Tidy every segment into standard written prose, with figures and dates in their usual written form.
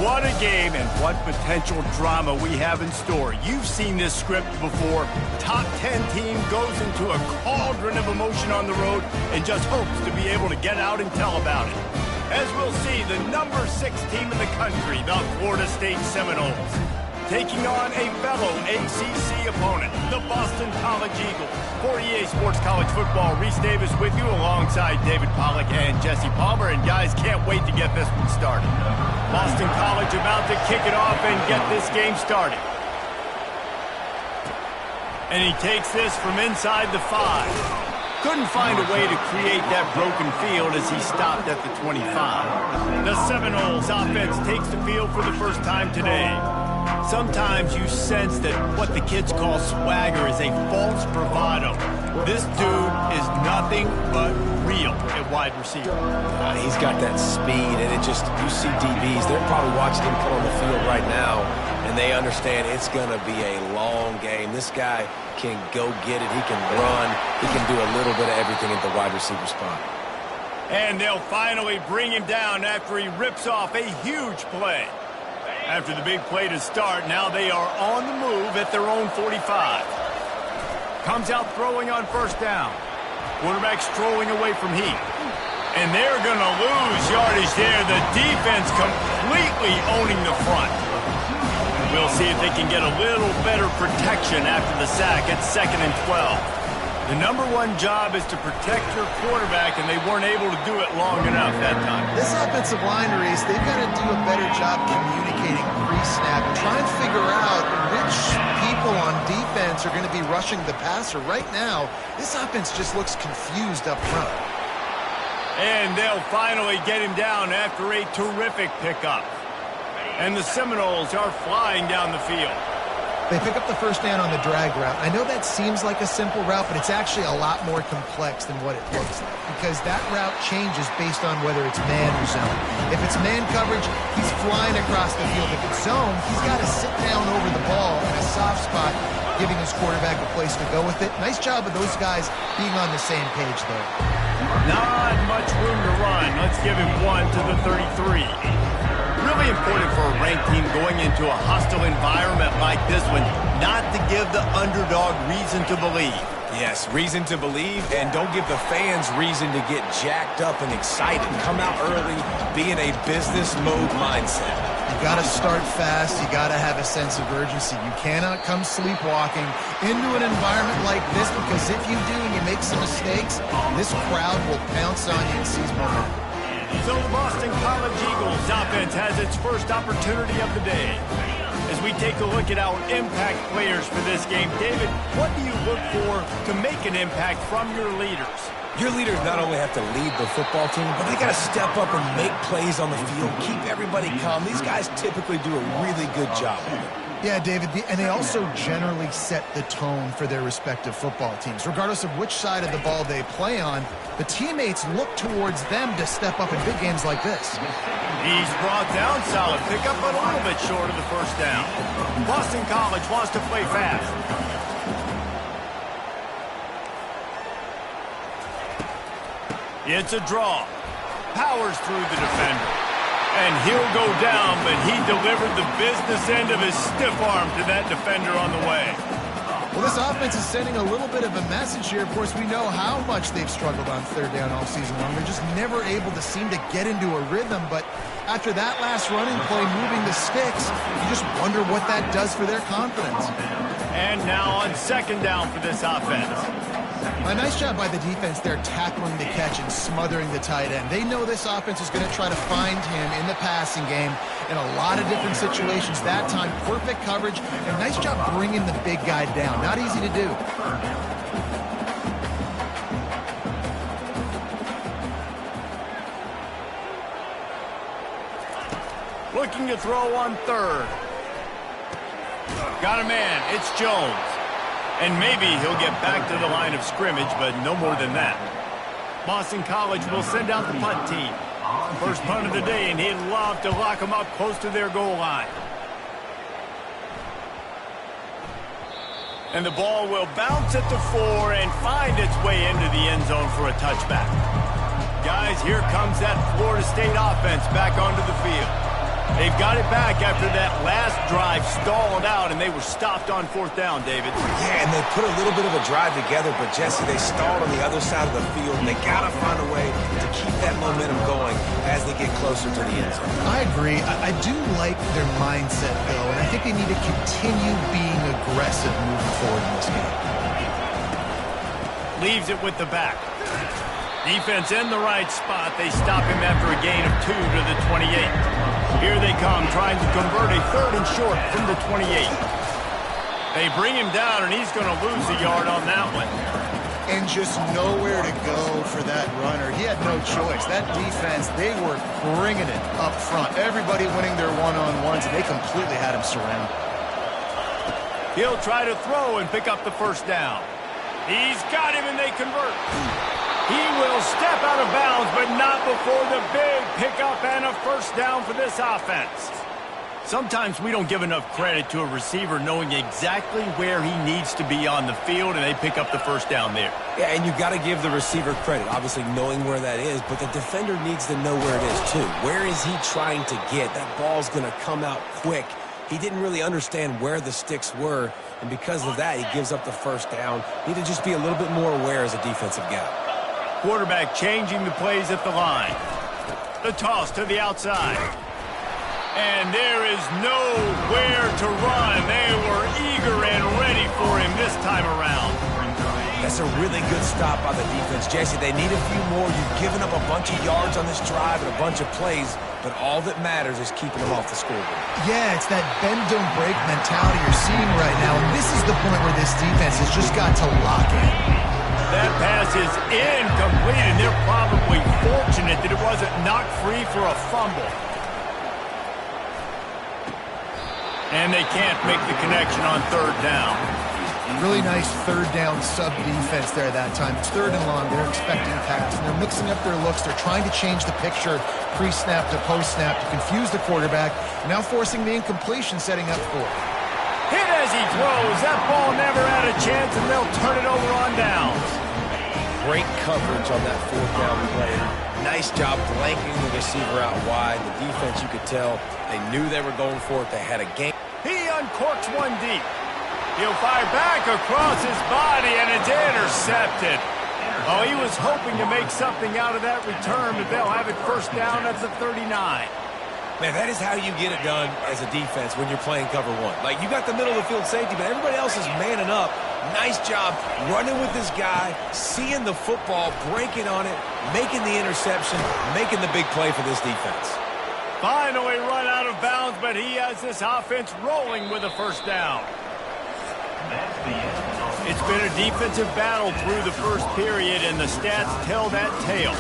What a game and what potential drama we have in store. You've seen this script before. Top 10 team goes into a cauldron of emotion on the road and just hopes to be able to get out and tell about it. As we'll see, the number 6 team in the country, the Florida State Seminoles, taking on a fellow ACC opponent, the Boston College Eagles. For EA Sports College Football, Reese Davis with you alongside David Pollack and Jesse Palmer. And guys, can't wait to get this one started. Boston College about to kick it off and get this game started. And he takes this from inside the 5. Couldn't find a way to create that broken field as he stopped at the 25. The Seminoles offense takes the field for the first time today. Sometimes you sense that what the kids call swagger is a false bravado. This dude is nothing but real at wide receiver. He's got that speed, and it just, you see DBs, they're probably watching him come on the field right now, and they understand it's going to be a long game. This guy can go get it. He can run. He can do a little bit of everything at the wide receiver spot. And they'll finally bring him down after he rips off a huge play. After the big play to start, now they are on the move at their own 45. Comes out throwing on first down. Quarterback strolling away from heat. And they're going to lose yardage there. The defense completely owning the front. We'll see if they can get a little better protection after the sack at 2nd and 12. The number 1 job is to protect your quarterback, and they weren't able to do it long enough that time. This offensive line race, they've got to do a better job communicating pre-snap and try and figure out which people on defense are going to be rushing the passer. Right now, this offense just looks confused up front. And they'll finally get him down after a terrific pickup. And the Seminoles are flying down the field. They pick up the first down on the drag route. I know that seems like a simple route, but it's actually a lot more complex than what it looks like, because that route changes based on whether it's man or zone. If it's man coverage, he's flying across the field. If it's zone, he's got to sit down over the ball in a soft spot, giving his quarterback a place to go with it. Nice job of those guys being on the same page there. Not much room to run. Let's give him 1 to the 33. Really important for a ranked team going into a hostile environment like this one not to give the underdog reason to believe. Yes, reason to believe, and don't give the fans reason to get jacked up and excited. Come out early, be in a business mode mindset. You got to start fast. You got to have a sense of urgency. You cannot come sleepwalking into an environment like this, because if you do and you make some mistakes, this crowd will pounce on you and seize momentum. So the Boston College Eagles offense has its first opportunity of the day. As we take a look at our impact players for this game, David, what do you look for to make an impact from your leaders? Your leaders not only have to lead the football team, but they got to step up and make plays on the field, keep everybody calm. These guys typically do a really good job of it. Yeah, David, and they also generally set the tone for their respective football teams. Regardless of which side of the ball they play on, the teammates look towards them to step up in big games like this. He's brought down solid pickup, but a little bit short of the first down. Boston College wants to play fast. It's a draw. Powers through the defender. And he'll go down, but he delivered the business end of his stiff arm to that defender on the way. Well, this offense is sending a little bit of a message here. Of course, we know how much they've struggled on third down all season long. They're just never able to seem to get into a rhythm. But after that last running play, moving the sticks, you just wonder what that does for their confidence. And now on second down for this offense. A nice job by the defense there, tackling the catch and smothering the tight end. They know this offense is going to try to find him in the passing game in a lot of different situations. That time, perfect coverage, and nice job bringing the big guy down. Not easy to do. Looking to throw on third. Got a man. It's Jones. And maybe he'll get back to the line of scrimmage, but no more than that. Boston College will send out the punt team. First punt of the day, and he'd love to lock them up close to their goal line. And the ball will bounce at the 4 and find its way into the end zone for a touchback. Guys, here comes that Florida State offense back onto the field. They've got it back after that last drive stalled out, and they were stopped on 4th down, David. Yeah, and they put a little bit of a drive together, but, Jesse, they stalled on the other side of the field, and they got to find a way to keep that momentum going as they get closer to the end zone. I agree. I do like their mindset, though, and I think they need to continue being aggressive moving forward in this game. Leaves it with the back. Defense in the right spot. They stop him after a gain of 2 to the 28. Here they come, trying to convert a 3rd and short from the 28. They bring him down, and he's going to lose a yard on that one. And just nowhere to go for that runner. He had no choice. That defense, they were bringing it up front. Everybody winning their one-on-ones, and they completely had him surrounded. He'll try to throw and pick up the 1st down. He's got him, and they convert. He will step out of bounds, but not before the big pickup and a 1st down for this offense. Sometimes we don't give enough credit to a receiver knowing exactly where he needs to be on the field, and they pick up the 1st down there. Yeah, and you've got to give the receiver credit, obviously knowing where that is, but the defender needs to know where it is too. Where is he trying to get? That ball's going to come out quick. He didn't really understand where the sticks were, and because of that, he gives up the 1st down. Need to just be a little bit more aware as a defensive guy. Quarterback changing the plays at the line. The toss to the outside. And there is nowhere to run. They were eager and ready for him this time around. That's a really good stop by the defense. Jesse, they need a few more. You've given up a bunch of yards on this drive and a bunch of plays, but all that matters is keeping them off the scoreboard. Yeah, it's that bend, don't break mentality you're seeing right now, and this is the point where this defense has just got to lock in. That pass is incomplete, and they're probably fortunate that it wasn't knocked free for a fumble. And they can't make the connection on 3rd down. Really nice 3rd down sub-defense there that time. It's 3rd and long. They're expecting pass, and they're mixing up their looks. They're trying to change the picture pre-snap to post-snap to confuse the quarterback, now forcing the incompletion setting up for it. Hit as he throws. That ball never had a chance, and they'll turn it over on downs. Great coverage on that 4th down play. Nice job blanking the receiver out wide. The defense, you could tell, they knew they were going for it. They had a game. He uncorks one deep. He'll fire back across his body, and it's intercepted. Oh, he was hoping to make something out of that return, but they'll have it 1st down at the 39. Man, that is how you get it done as a defense when you're playing cover 1. Like, you got the middle of the field safety, but everybody else is manning up. Nice job running with this guy, seeing the football, breaking on it, making the interception, making the big play for this defense. Finally run out of bounds, but he has this offense rolling with a 1st down. It's been a defensive battle through the 1st period, and the stats tell that tale.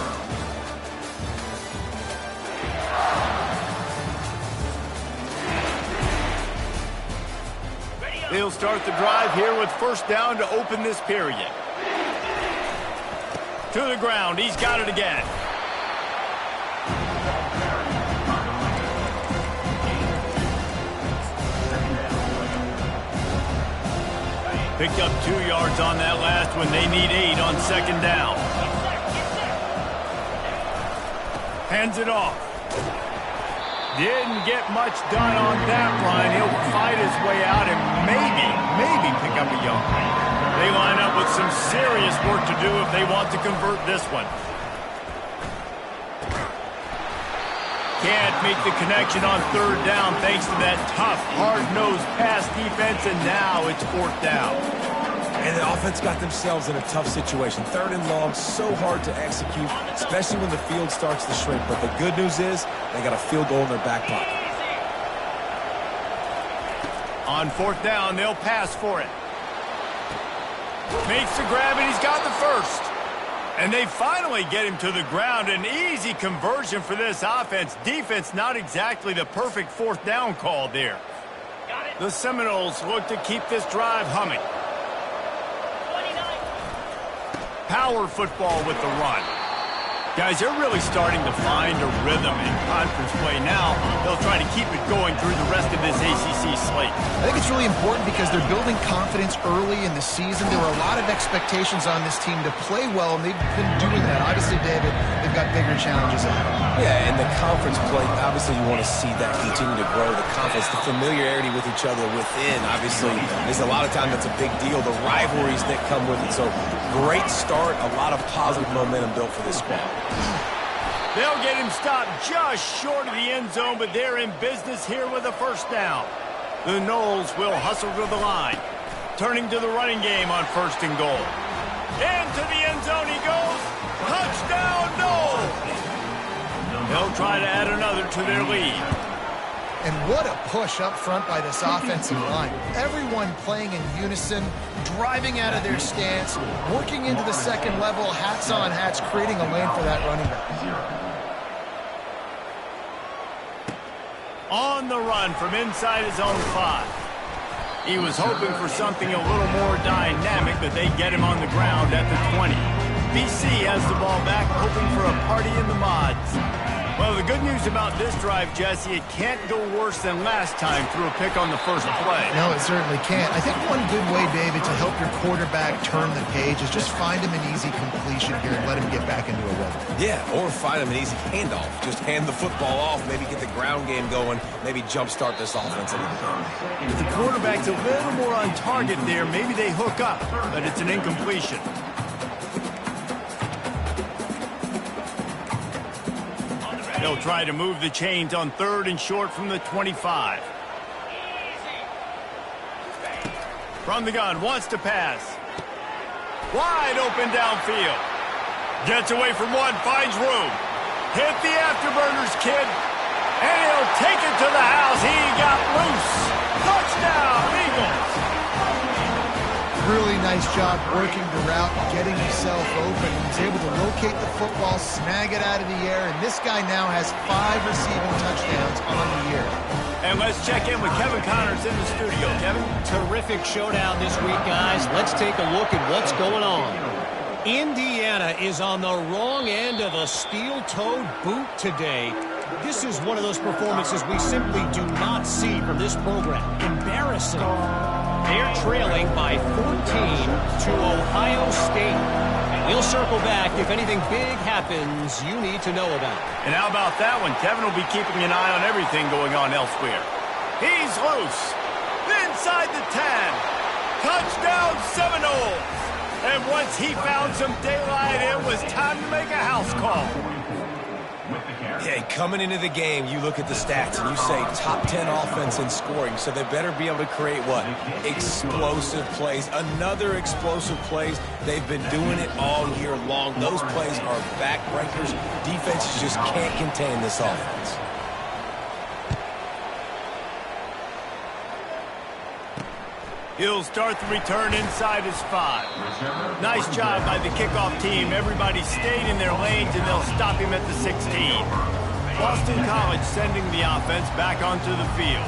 They'll start the drive here with 1st down to open this period. To the ground. He's got it again. Picked up 2 yards on that last one. They need 8 on 2nd down. Hands it off. Didn't get much done on that run. He'll fight his way out and maybe pick up a yard. They line up with some serious work to do if they want to convert this one. Can't make the connection on 3rd down thanks to that tough, hard-nosed pass defense, and now it's 4th down. And the offense got themselves in a tough situation. 3rd and long, so hard to execute, especially when the field starts to shrink. But the good news is they got a field goal in their back pocket. On 4th down, they'll pass for it. Makes the grab, and he's got the 1st. And they finally get him to the ground. An easy conversion for this offense. Defense, not exactly the perfect 4th down call there. The Seminoles look to keep this drive humming. Power football with the run. Guys, they're really starting to find a rhythm in conference play now. They'll try try to keep it going through the rest of this ACC slate? I think it's really important because they're building confidence early in the season. There were a lot of expectations on this team to play well, and they've been doing that. Obviously, David, they've got bigger challenges ahead. Yeah, and the conference play, obviously you want to see that continue to grow, the confidence, the familiarity with each other within. Obviously, there's a lot of time that's a big deal, the rivalries that come with it. So, great start, a lot of positive momentum built for this squad. They'll get him stopped just short of the end zone, but they're in business here with a first down. The Noles will hustle to the line, turning to the running game on 1st and goal. Into the end zone he goes. Touchdown, Noles! They'll try to add another to their lead. And what a push up front by this offensive line. Everyone playing in unison, driving out of their stance, working into the second level, hats on hats, creating a lane for that running back. On the run from inside his own 5. He was hoping for something a little more dynamic, but they get him on the ground at the 20. BC has the ball back, hoping for a party in the mods. Well, the good news about this drive, Jesse, it can't go worse than last time through a pick on the first play. No, it certainly can't. I think one good way, David, to help your quarterback turn the page is just find him an easy completion here and let him get back into a rhythm. Yeah, or find him an easy handoff. Just hand the football off, maybe get the ground game going, maybe jumpstart this offense a little bit. If the quarterback's a little more on target there, maybe they hook up, but it's an incompletion. They'll try to move the chains on 3rd and short from the 25. From the gun, wants to pass. Wide open downfield. Gets away from one, finds room. Hit the afterburners, kid. And he'll take it to the house. He got loose. Touchdown, Eagles. Really nice job working the route, getting himself open. He's able to locate the football, snag it out of the air, and this guy now has 5 receiving touchdowns on the year. And let's check in with Kevin Connors in the studio. Kevin? Terrific showdown this week, guys. Let's take a look at what's going on. Indiana is on the wrong end of a steel-toed boot today. This is one of those performances we simply do not see from this program. Embarrassing. They're trailing by 14 to Ohio State. We'll circle back if anything big happens you need to know about. And how about that one? Kevin will be keeping an eye on everything going on elsewhere. He's loose. Inside the 10. Touchdown Seminoles. And once he found some daylight, it was time to make a house call. Yeah, coming into the game, you look at the stats and you say top 10 offense in scoring, so they better be able to create what? Explosive plays. Another explosive plays. They've been doing it all year long. Those plays are backbreakers. Defenses just can't contain this offense. He'll start the return inside his 5. Nice job by the kickoff team. Everybody stayed in their lanes, and they'll stop him at the 16. Boston College sending the offense back onto the field.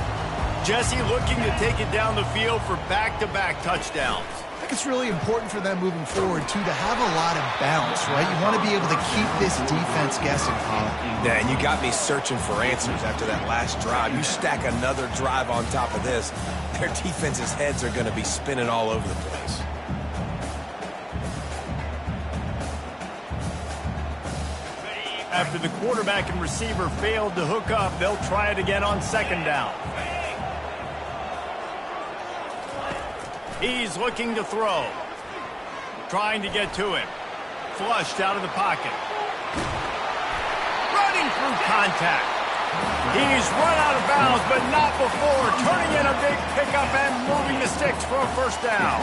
Jesse looking to take it down the field for back-to-back touchdowns. I think it's really important for them moving forward, too, to have a lot of bounce, right? You want to be able to keep this defense guessing, Colin. Yeah, and you got me searching for answers after that last drive. You stack another drive on top of this, their defense's heads are going to be spinning all over the place. After the quarterback and receiver failed to hook up, they'll try it again on 2nd down. He's looking to throw. Trying to get to him. Flushed out of the pocket. Running through contact. He's run out of bounds, but not before. Turning in a big pickup and moving the sticks for a 1st down.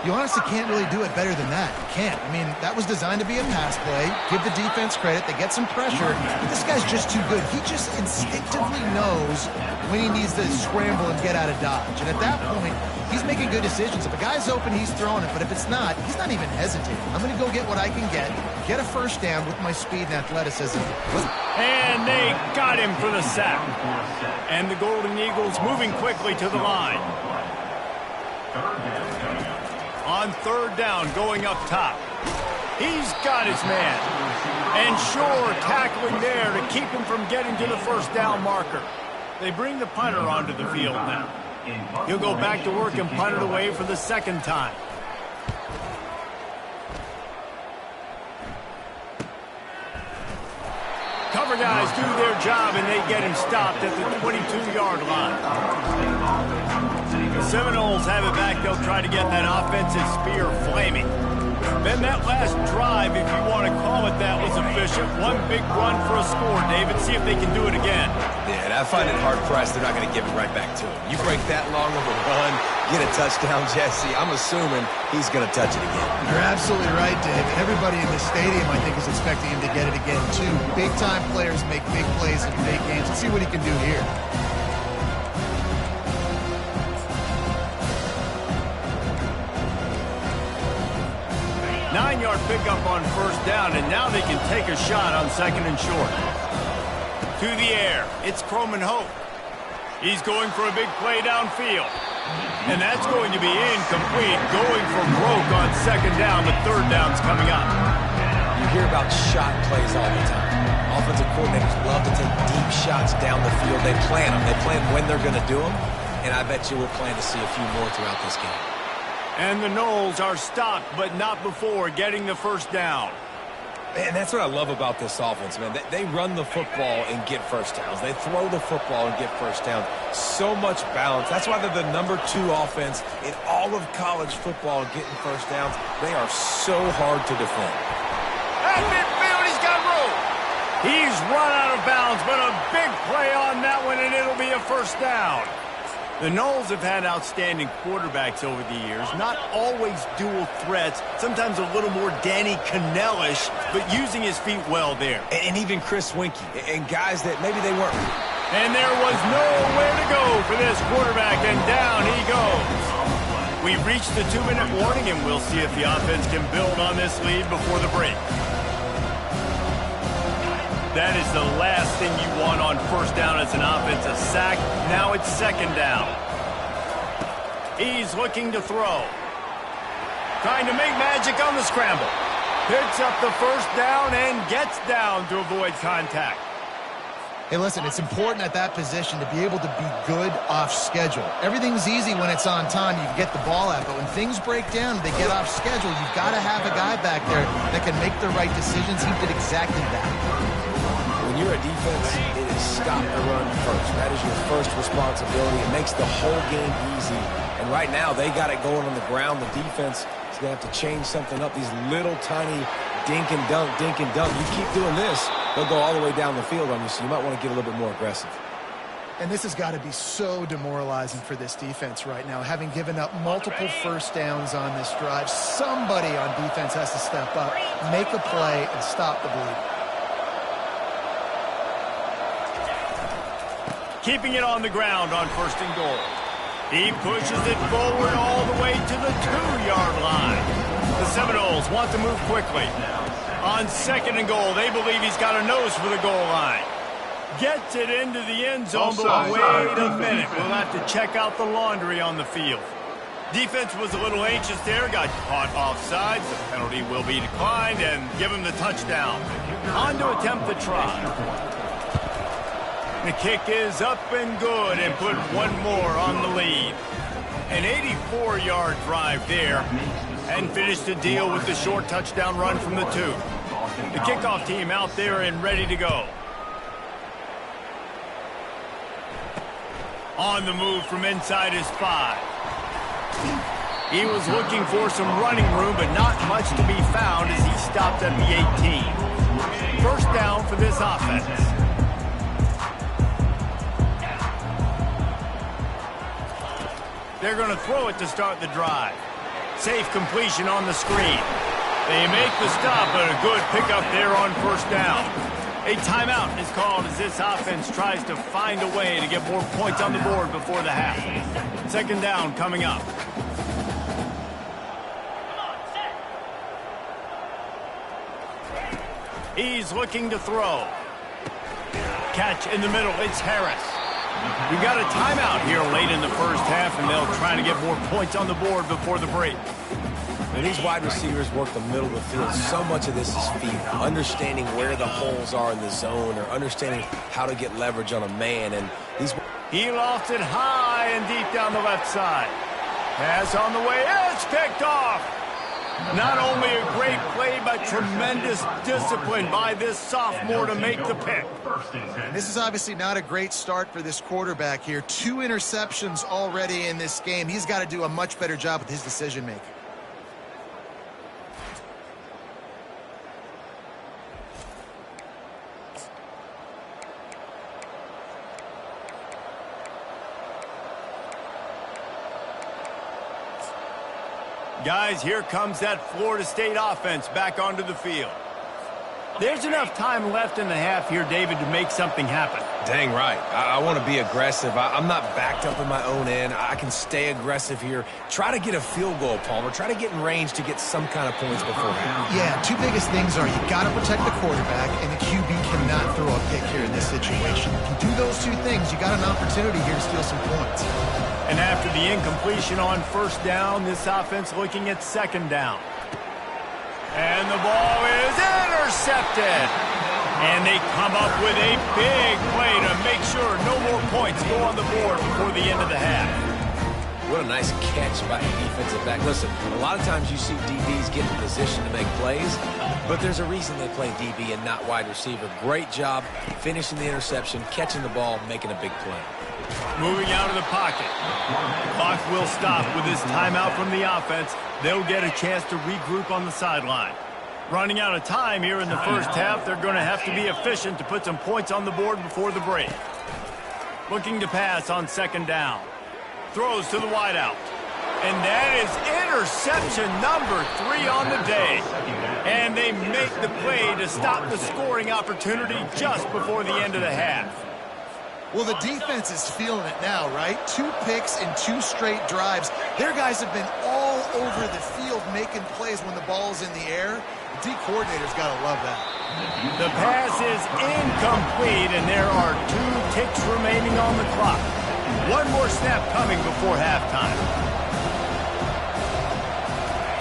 You honestly can't really do it better than that. You can't. I mean, that was designed to be a pass play. Give the defense credit. They get some pressure. But this guy's just too good. He just instinctively knows when he needs to scramble and get out of dodge. And at that point, he's making good decisions. If a guy's open, he's throwing it. But if it's not, he's not even hesitating. I'm going to go get what I can get a 1st down with my speed and athleticism. And they got him for the sack. And the Golden Eagles moving quickly to the line. On 3rd down, going up top. He's got his man. And sure, tackling there to keep him from getting to the 1st down marker. They bring the punter onto the field now. He'll go back to work and punt it away for the second time. Cover guys do their job, and they get him stopped at the 22-yard line. The Seminoles have it back. They'll try to get that offensive spear flaming. Then that last drive, if you want to call it that, was efficient. One big run for a score, David. See if they can do it again. Yeah, and I find it hard-pressed. They're not going to give it right back to him. You break that long of a run, get a touchdown, Jesse, I'm assuming he's going to touch it again. You're absolutely right, Dave. Everybody in the stadium, I think, is expecting him to get it again, too. Big-time players make big plays in big games. Let's see what he can do here. Nine-yard pickup on first down, and now they can take a shot on second and short. To the air, it's Croman Hope. He's going for a big play downfield. And that's going to be incomplete, going for broke on second down. The third down's coming up. You hear about shot plays all the time. Offensive coordinators love to take deep shots down the field. They plan them. They plan when they're going to do them. And I bet you we'll plan to see a few more throughout this game. And the Noles are stopped, but not before getting the first down. And that's what I love about this offense, man. They run the football and get first downs. They throw the football and get first downs. So much balance. That's why they're the #2 offense in all of college football getting first downs. They are so hard to defend. At midfield, he's got room. He's run out of bounds, but a big play on that one, and it'll be a first down. The Noles have had outstanding quarterbacks over the years, not always dual threats, sometimes a little more Danny Cannell-ish, but using his feet well there. And even Chris Winkie, and guys that maybe they weren't. And there was nowhere to go for this quarterback, and down he goes. We've reached the 2-minute warning, and we'll see if the offense can build on this lead before the break. That is the last thing you want on first down as an offense, a sack. Now it's second down. He's looking to throw. Trying to make magic on the scramble. Picks up the first down and gets down to avoid contact. Hey, listen, it's important at that position to be able to be good off schedule. Everything's easy when it's on time. You can get the ball out, but when things break down, they get off schedule. You've got to have a guy back there that can make the right decisions. He did exactly that. When you're a defense, it is stop the run first. That is your first responsibility. It makes the whole game easy. And right now, they got it going on the ground. The defense is going to have to change something up. These little tiny dink and dunk, dink and dunk. You keep doing this, they'll go all the way down the field on you, so you might want to get a little bit more aggressive. And this has got to be so demoralizing for this defense right now, having given up multiple first downs on this drive. Somebody on defense has to step up, make a play, and stop the bleed. Keeping it on the ground on first and goal. He pushes it forward all the way to the 2-yard line. The Seminoles want to move quickly. On second and goal, they believe he's got a nose for the goal line. Gets it into the end zone, but wait a minute. We'll have to check out the laundry on the field. Defense was a little anxious there, got caught offsides. The penalty will be declined and give him the touchdown. On to attempt the try. The kick is up and good and put one more on the lead. An 84-yard drive there and finished the deal with the short touchdown run from the 2. The kickoff team out there and ready to go. On the move from inside his 5. He was looking for some running room, but not much to be found as he stopped at the 18. First down for this offense. They're going to throw it to start the drive. Safe completion on the screen. They make the stop, but a good pickup there on first down. A timeout is called as this offense tries to find a way to get more points on the board before the half. Second down coming up. He's looking to throw. Catch in the middle, it's Harris. We got a timeout here late in the first half, and they'll try to get more points on the board before the break. And these wide receivers work the middle of the field. So much of this is feet, understanding where the holes are in the zone or understanding how to get leverage on a man. And these... He lofts it high and deep down the left side. Pass on the way. It's picked off. Not only a great play, but tremendous discipline by this sophomore to make the pick. This is obviously not a great start for this quarterback here. 2 interceptions already in this game. He's got to do a much better job with his decision-making. Guys, here comes that Florida State offense back onto the field. There's enough time left in the half here, David, to make something happen. Dang right. I want to be aggressive. I'm not backed up in my own end. I can stay aggressive here. Try to get a field goal, Palmer. Try to get in range to get some kind of points beforehand. Yeah, 2 biggest things are you got to protect the quarterback, and the QB cannot throw a pick here in this situation. If you do those 2 things, you got an opportunity here to steal some points. And after the incompletion on first down, this offense looking at second down. And the ball is intercepted. And they come up with a big play to make sure no more points go on the board before the end of the half. What a nice catch by a defensive back. Listen, a lot of times you see DBs get in position to make plays, but there's a reason they play DB and not wide receiver. Great job finishing the interception, catching the ball, making a big play. Moving out of the pocket. Clock will stop with this timeout from the offense. They'll get a chance to regroup on the sideline. Running out of time here in the first half, they're going to have to be efficient to put some points on the board before the break. Looking to pass on second down. Throws to the wideout. And that is interception number 3 on the day. And they make the play to stop the scoring opportunity just before the end of the half. Well, the defense is feeling it now, right? 2 picks in 2 straight drives. Their guys have been all over the field making plays when the ball's in the air. The D coordinator's got to love that. The pass is incomplete, and there are 2 ticks remaining on the clock. 1 more snap coming before halftime.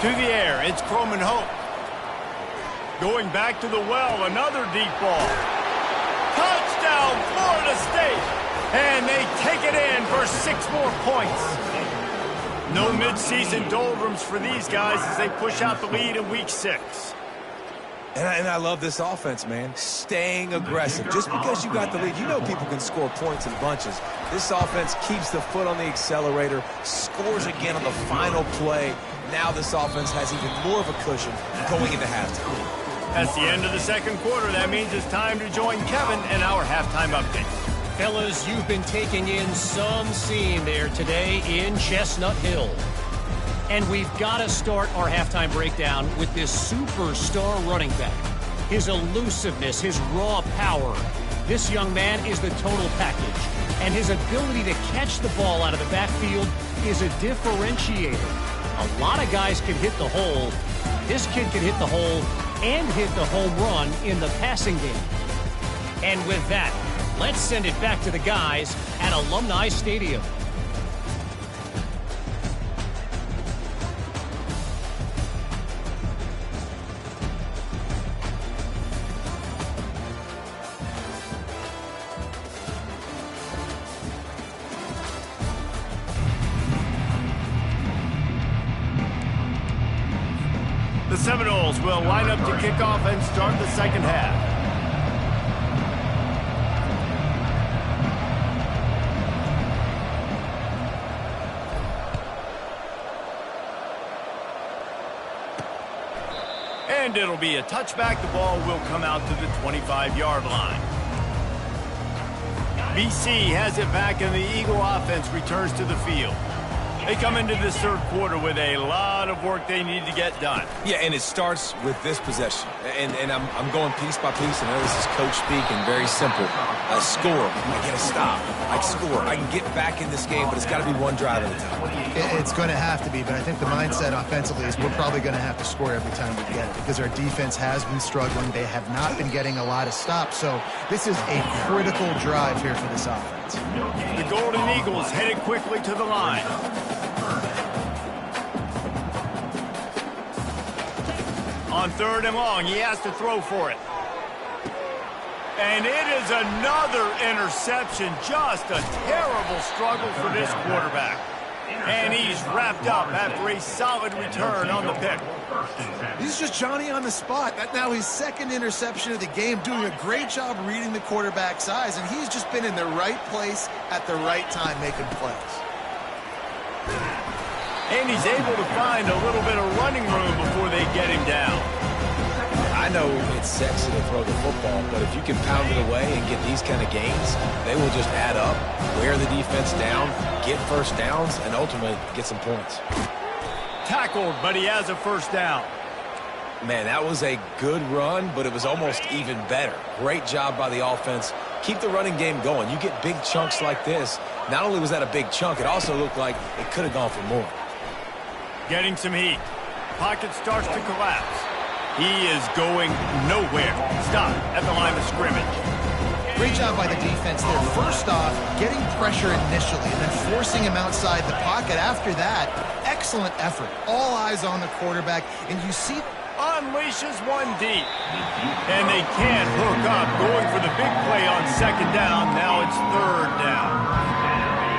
To the air, it's Croman Hope. Going back to the well, another deep ball. Touchdown, Florida State! And they take it in for 6 more points. No midseason doldrums for these guys as they push out the lead in Week 6. And I love this offense, man. Staying aggressive. Just because you got the lead, you know people can score points in bunches. This offense keeps the foot on the accelerator, scores again on the final play. Now this offense has even more of a cushion going into halftime. That's the end of the second quarter. That means it's time to join Kevin and our halftime update. Fellas, you've been taking in some scene there today in Chestnut Hill. And we've got to start our halftime breakdown with this superstar running back. His elusiveness, his raw power. This young man is the total package. And his ability to catch the ball out of the backfield is a differentiator. A lot of guys can hit the hole. This kid can hit the hole and hit the home run in the passing game. And with that, let's send it back to the guys at Alumni Stadium. The Seminoles will line up to kick off and start the second half. And it'll be a touchback. The ball will come out to the 25-yard line. BC has it back, and the Eagle offense returns to the field. They come into this third quarter with a lot of work they need to get done. Yeah, and it starts with this possession. And I'm going piece by piece. I know this is coach speak and very simple. I score. I get a stop. I score. I can get back in this game, but it's got to be one drive at a time. It's going to have to be, but I think the mindset offensively is we're probably going to have to score every time we get it because our defense has been struggling. They have not been getting a lot of stops, so this is a critical drive here for this offense. The Golden Eagles headed quickly to the line. On 3rd and long, he has to throw for it. And it is another interception. Just a terrible struggle for this quarterback. And he's wrapped up after a solid return on the pick. He's just Johnny on the spot. That's now his 2nd interception of the game, doing a great job reading the quarterback's eyes, and he's just been in the right place at the right time making plays. And he's able to find a little bit of running room before they get him down. I know it's sexy to throw the football, but if you can pound it away and get these kind of gains, they will just add up, wear the defense down, get first downs, and ultimately get some points. Tackled, but he has a first down. Man, that was a good run, but it was almost even better. Great job by the offense. Keep the running game going. You get big chunks like this. Not only was that a big chunk, it also looked like it could have gone for more. Getting some heat. Pocket starts to collapse. He is going nowhere. Stop at the line of scrimmage. Great job by the defense there. First off, getting pressure initially and then forcing him outside the pocket. After that, excellent effort. All eyes on the quarterback, and you see unleashes one deep. And they can't hook up. Going for the big play on 2nd down. Now it's 3rd down.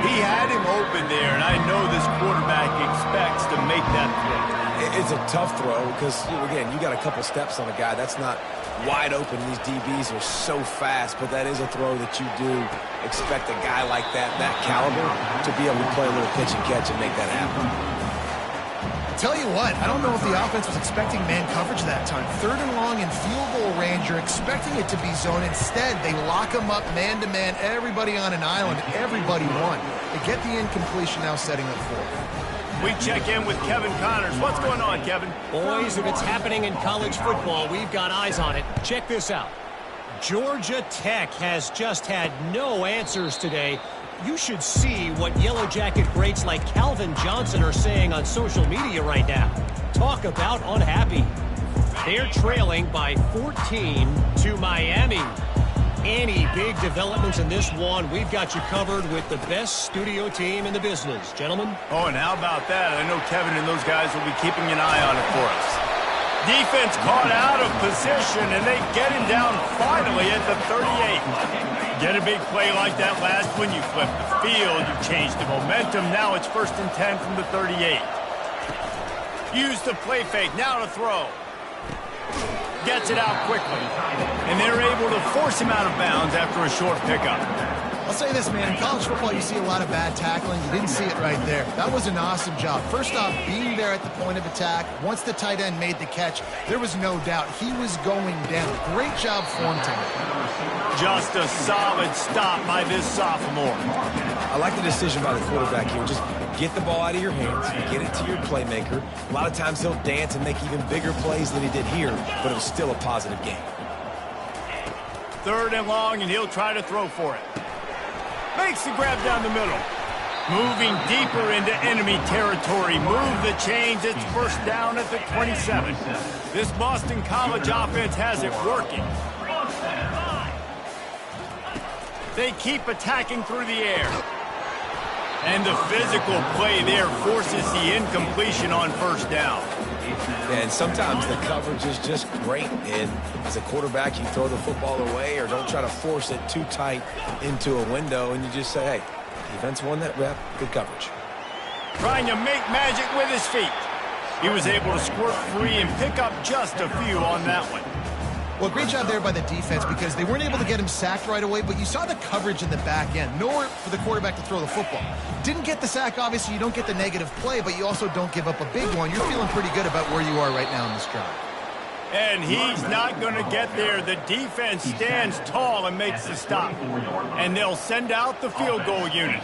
He had him open there, and I know this quarterback expects to make that throw. It's a tough throw because, again, you got a couple steps on a guy. That's not wide open. These DBs are so fast, but that is a throw that you do expect a guy like that caliber, to be able to play a little pitch and catch and make that happen. Tell you what, I don't know if the offense was expecting man coverage that time. 3rd and long in field goal range, you're expecting it to be zone. Instead, they lock them up man-to-man, everybody on an island, everybody won. They get the incompletion, now setting up 4th. We check in with Kevin Connors. What's going on, Kevin? Boys, if it's happening in college football, we've got eyes on it. Check this out. Georgia Tech has just had no answers today. You should see what Yellow Jacket greats like Calvin Johnson are saying on social media right now. Talk about unhappy. They're trailing by 14 to Miami. Any big developments in this one, we've got you covered with the best studio team in the business. Gentlemen? Oh, and how about that? I know Kevin and those guys will be keeping an eye on it for us. Defense caught out of position, and they get him down finally at the 38. Get a big play like that last one, you flip the field, you change the momentum. Now it's 1st and 10 from the 38. Use the play fake, now to throw. Gets it out quickly. And they're able to force him out of bounds after a short pickup. I'll say this, man. In college football, you see a lot of bad tackling. You didn't see it right there. That was an awesome job. First off, being there at the point of attack. Once the tight end made the catch, there was no doubt he was going down. Great job form time. Just a solid stop by this sophomore. I like the decision by the quarterback here. Just get the ball out of your hands, get it to your playmaker. A lot of times he'll dance and make even bigger plays than he did here, but it was still a positive game. 3rd and long, and he'll try to throw for it. Makes the grab down the middle. Moving deeper into enemy territory. Move the chains. It's 1st down at the 27. This Boston College offense has it working. They keep attacking through the air. And the physical play there forces the incompletion on 1st down. And sometimes the coverage is just great. And as a quarterback, you throw the football away or don't try to force it too tight into a window. And you just say, hey, defense won that rep. Good coverage. Trying to make magic with his feet. He was able to squirt free and pick up just a few on that one. Well, great job there by the defense because they weren't able to get him sacked right away, but you saw the coverage in the back end. Nowhere for the quarterback to throw the football. Didn't get the sack, obviously. You don't get the negative play, but you also don't give up a big one. You're feeling pretty good about where you are right now in this drive. And he's not going to get there. The defense stands tall and makes the stop. And they'll send out the field goal unit.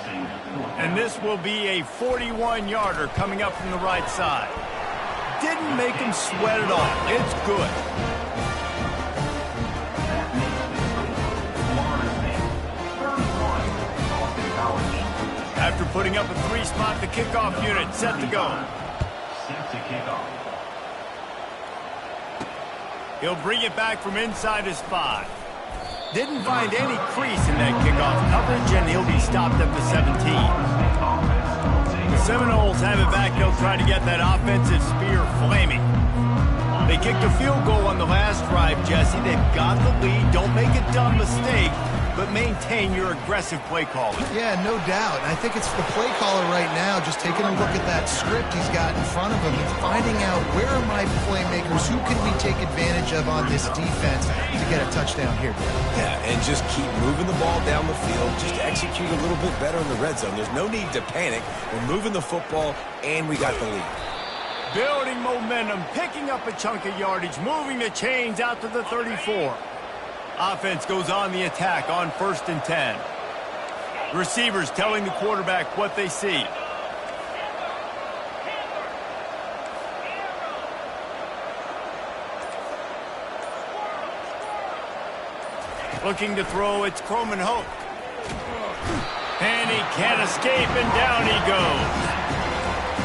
And this will be a 41-yarder coming up from the right side. Didn't make him sweat at all. It's good. After putting up a 3-spot, the kickoff unit set to go. Set to kick off. He'll bring it back from inside his 5. Didn't find any crease in that kickoff coverage, and he'll be stopped at the 17. The Seminoles have it back. They'll try to get that offensive spear flaming. They kicked a field goal on the last drive, Jesse. They've got the lead. Don't make a dumb mistake, but maintain your aggressive play calling. Yeah, no doubt. I think it's the play caller right now just taking a look at that script he's got in front of him and finding out where are my playmakers, who can we take advantage of on this defense to get a touchdown here. Yeah, and just keep moving the ball down the field. Just execute a little bit better in the red zone. There's no need to panic. We're moving the football, and we got the lead. Building momentum, picking up a chunk of yardage, moving the chains out to the 34. Offense goes on the attack on 1st and 10. Receivers telling the quarterback what they see. Looking to throw, it's Croman Hope. And he can't escape, and down he goes.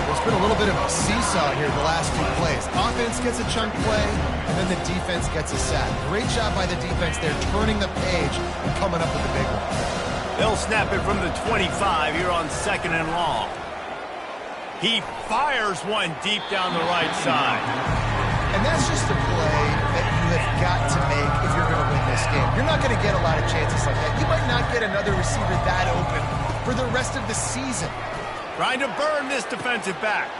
It's been a little bit of a seesaw here the last few plays. Offense gets a chunk play, and then the defense gets a sack. Great job by the defense there, turning the page and coming up with a big one. They'll snap it from the 25 here on 2nd and long. He fires one deep down the right side. And that's just a play that you have got to make if you're going to win this game. You're not going to get a lot of chances like that. You might not get another receiver that open for the rest of the season. Trying to burn this defensive back.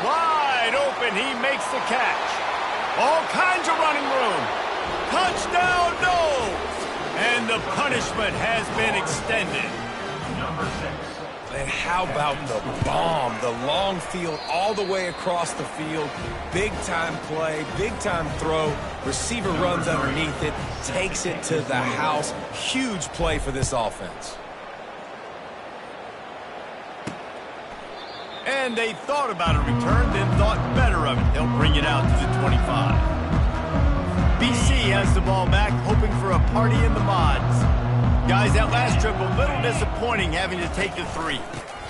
Wide open, he makes the catch. All kinds of running room. Touchdown, no! And the punishment has been extended. Number 6. And how about the bomb? The long field all the way across the field. Big-time play, big-time throw. Receiver runs underneath it, takes it to the house. Huge play for this offense. And they thought about a return, then thought better of it. They'll bring it out to the 25. BC has the ball back, hoping for a party in the mods. Guys, that last trip a little disappointing having to take the 3.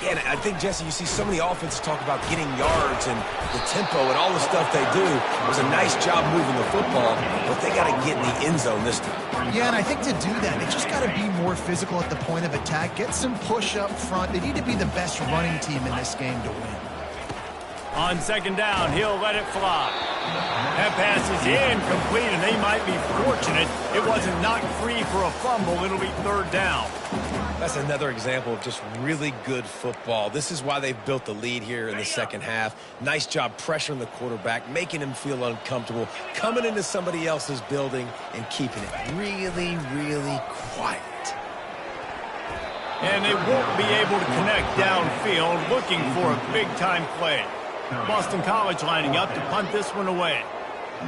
Yeah, and I think, Jesse, you see so many offenses talk about getting yards and the tempo and all the stuff they do. It was a nice job moving the football, but they got to get in the end zone this time. Yeah, and I think to do that, they just got to be more physical at the point of attack, get some push up front. They need to be the best running team in this game to win. On 2nd down, he'll let it fly. That pass is incomplete, and they might be fortunate it wasn't knocked free for a fumble. It'll be 3rd down. That's another example of just really good football. This is why they've built the lead here in the second half. Nice job pressuring the quarterback, making him feel uncomfortable, coming into somebody else's building and keeping it really, really quiet. And they won't be able to connect downfield, looking for a big-time play. Boston College lining up to punt this one away.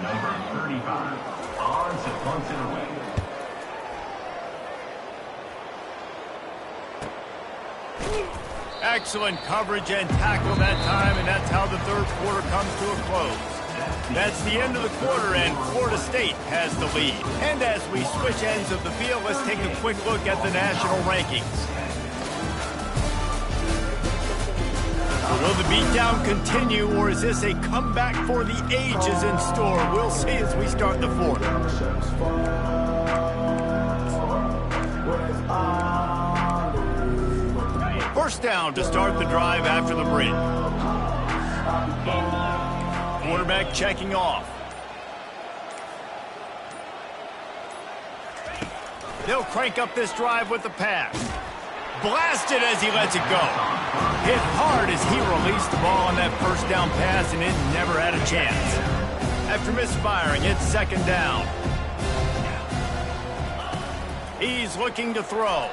Number 35. On to punt it away. Excellent coverage and tackle that time, and that's how the 3rd quarter comes to a close. That's the end of the quarter, and Florida State has the lead. And as we switch ends of the field, let's take a quick look at the national rankings. Will the beatdown continue, or is this a comeback for the ages in store? We'll see as we start the 4th. First down to start the drive after the break. Quarterback checking off. They'll crank up this drive with the pass. Blasted as he lets it go. Hit hard as he released the ball on that first down pass, and it never had a chance. After misfiring, it's 2nd down. He's looking to throw.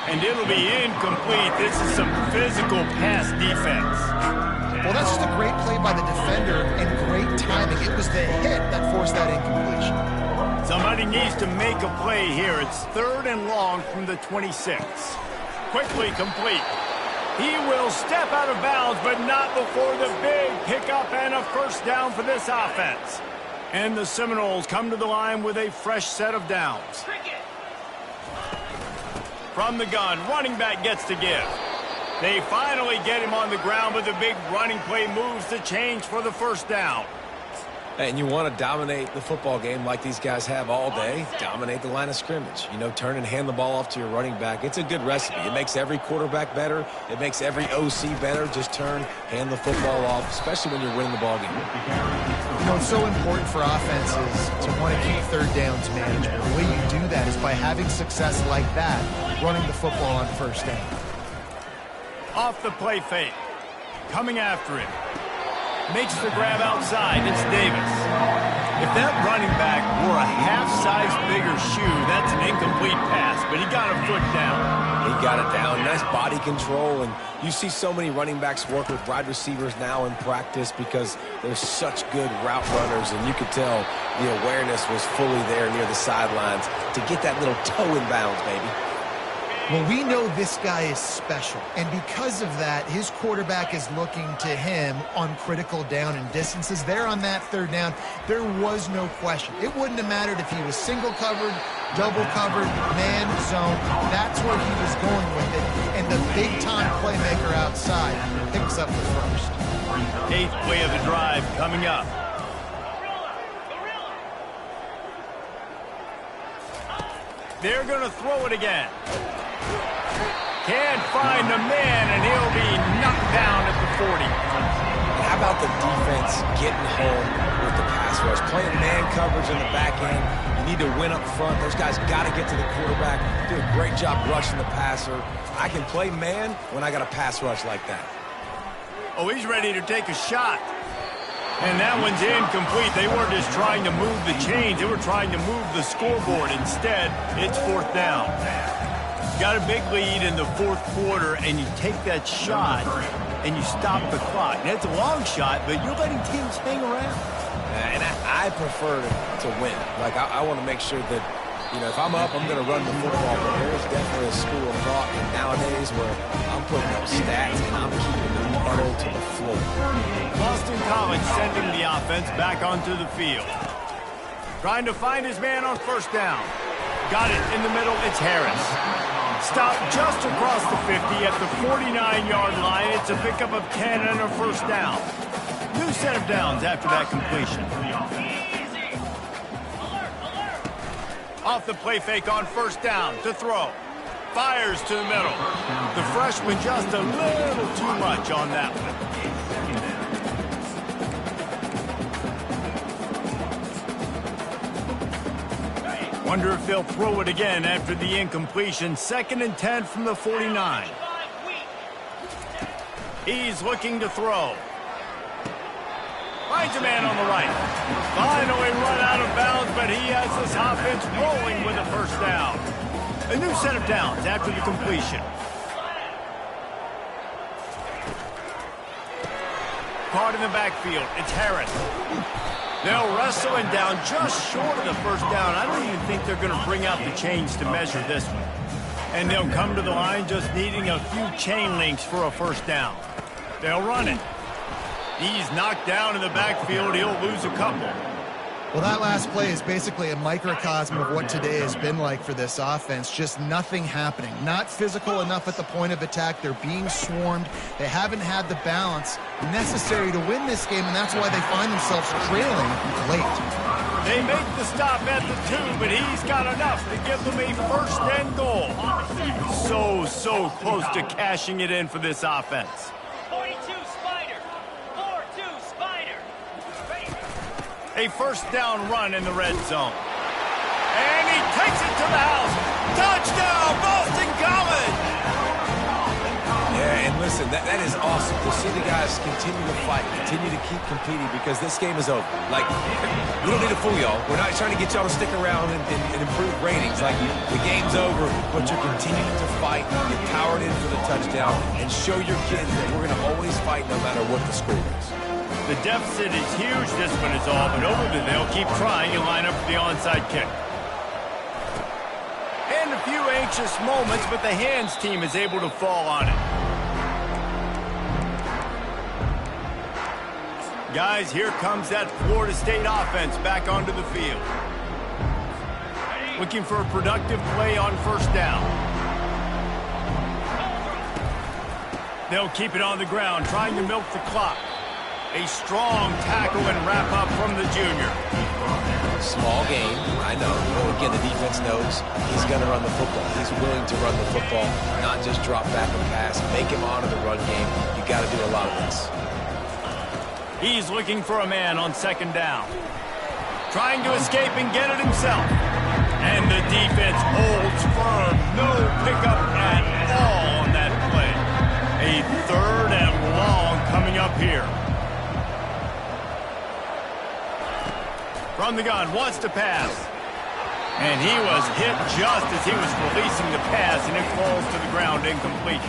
And it'll be incomplete. This is some physical pass defense. Well, that's just a great play by the defender and great timing. It was the hit that forced that incompletion. Somebody needs to make a play here. It's 3rd and long from the 26. Quickly complete. He will step out of bounds, but not before the big pickup and a first down for this offense. And the Seminoles come to the line with a fresh set of downs. From the gun, running back gets to give. They finally get him on the ground, but the big running play moves the change for the first down. And you want to dominate the football game like these guys have all day. Dominate the line of scrimmage. You know, turn and hand the ball off to your running back. It's a good recipe. It makes every quarterback better. It makes every OC better. Just turn, hand the football off, especially when you're winning the ball game. You know, it's so important for offenses to want to keep third downs manageable. The way you do that is by having success like that, running the football on first down. Off the play fake. Coming after it. Makes the grab outside. It's Davis. If that running back were a half-size bigger shoe, that's an incomplete pass, but he got a foot down. He got it down. Nice body control, and you see so many running backs work with wide receivers now in practice because they're such good route runners, and you could tell the awareness was fully there near the sidelines to get that little toe in bounds, baby. Well, we know this guy is special, and because of that, his quarterback is looking to him on critical down and distances. There on that third down, there was no question. It wouldn't have mattered if he was single covered, double covered, man, zone. That's where he was going with it, and the big-time playmaker outside picks up the first. 8th play of the drive coming up. They're going to throw it again. Can't find the man, and he'll be knocked down at the 40. How about the defense getting home with the pass rush? Playing man coverage in the back end. You need to win up front. Those guys got to get to the quarterback. Do a great job rushing the passer. I can play man when I got a pass rush like that. Oh, he's ready to take a shot. And that one's incomplete. They weren't just trying to move the chains. They were trying to move the scoreboard. Instead, it's 4th down. Got a big lead in the 4th quarter, and you take that shot, and you stop the clock. Now, it's a long shot, but you're letting teams hang around. And I prefer to win. Like, I want to make sure that, you know, if I'm up, I'm going to run the football. But there's definitely a school of thought nowadays where I'm putting up stats, and I'm keeping the pedal to the floor. Boston College sending the offense back onto the field. Trying to find his man on 1st down. Got it in the middle. It's Harris. Stopped just across the 50 at the 49-yard line. It's a pickup of 10 and a 1st down. New set of downs after that completion. Off the play fake on 1st down to throw. Fires to the middle. The freshman just a little too much on that one. Wonder if they'll throw it again after the incompletion. 2nd and 10 from the 49. He's looking to throw. Finds a man on the right. Finally run out of bounds, but he has this offense rolling with a 1st down. A new set of downs after the completion. Caught in the backfield. It's Harris. They'll wrestle him down just short of the 1st down. I don't even think they're going to bring out the chains to measure this one. And they'll come to the line just needing a few chain links for a 1st down. They'll run it. He's knocked down in the backfield. He'll lose a couple. Well, that last play is basically a microcosm of what today has been like for this offense. Just nothing happening. Not physical enough at the point of attack. They're being swarmed. They haven't had the balance necessary to win this game, and that's why they find themselves trailing late. They make the stop at the 2, but he's got enough to give them a 1st and goal. So close to cashing it in for this offense. A 1st down run in the red zone. And he takes it to the house. Touchdown, Boston College! Yeah, and listen, that is awesome to see the guys continue to fight, continue to keep competing because this game is over. Like, we don't need to fool y'all. We're not trying to get y'all to stick around and improve ratings. Like, the game's over, but you're continuing to fight, get powered in for the touchdown, and show your kids that we're going to always fight no matter what the score is. The deficit is huge. This one is all but over. They'll keep trying and line up for the onside kick. And a few anxious moments, but the hands team is able to fall on it. Guys, here comes that Florida State offense back onto the field. Looking for a productive play on 1st down. They'll keep it on the ground, trying to milk the clock. A strong tackle and wrap-up from the junior. Small game, I know. But again, the defense knows he's going to run the football. He's willing to run the football, not just drop back and pass. Make him honor the run game. You got to do a lot of this. He's looking for a man on second down. Trying to escape and get it himself. And the defense holds firm. No pickup at all on that play. A 3rd and long coming up here. From the gun, wants to pass. And he was hit just as he was releasing the pass, and it falls to the ground incomplete.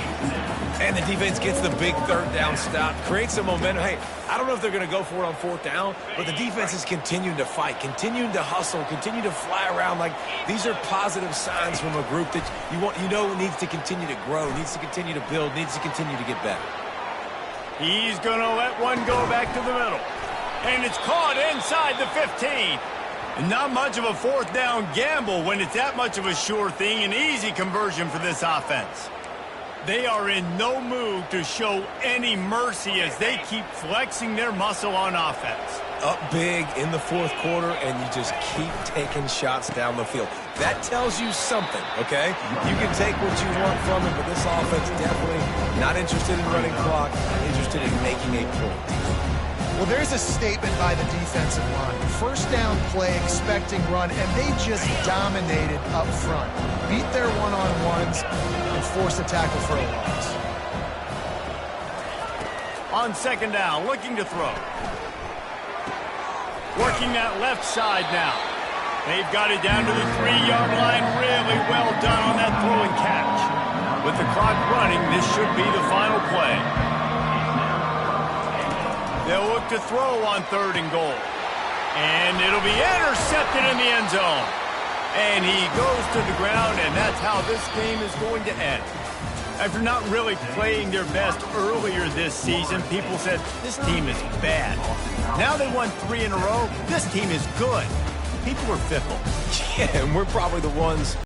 And the defense gets the big 3rd down stop, creates some momentum. Hey, I don't know if they're going to go for it on 4th down, but the defense is continuing to fight, continuing to hustle, continue to fly around. Like, these are positive signs from a group that you know needs to continue to grow, needs to continue to build, needs to continue to get better. He's going to let one go back to the middle. And it's caught inside the 15. And not much of a 4th down gamble when it's that much of a sure thing, an easy conversion for this offense. They are in no mood to show any mercy as they keep flexing their muscle on offense. Up big in the 4th quarter, and you just keep taking shots down the field. That tells you something, okay? You can take what you want from it, but this offense definitely not interested in running clock, interested in making a point. Well, there's a statement by the defensive line. 1st down play, expecting run, and they just dominated up front. Beat their one-on-ones and forced a tackle for a loss. On 2nd down, looking to throw. Working that left side now. They've got it down to the 3-yard line. Really well done on that throw and catch. With the clock running, this should be the final play. They'll look to throw on 3rd and goal. And it'll be intercepted in the end zone. And he goes to the ground, and that's how this game is going to end. After not really playing their best earlier this season, people said, this team is bad. Now they won 3 in a row. This team is good. People are fickle. Yeah, and we're probably the ones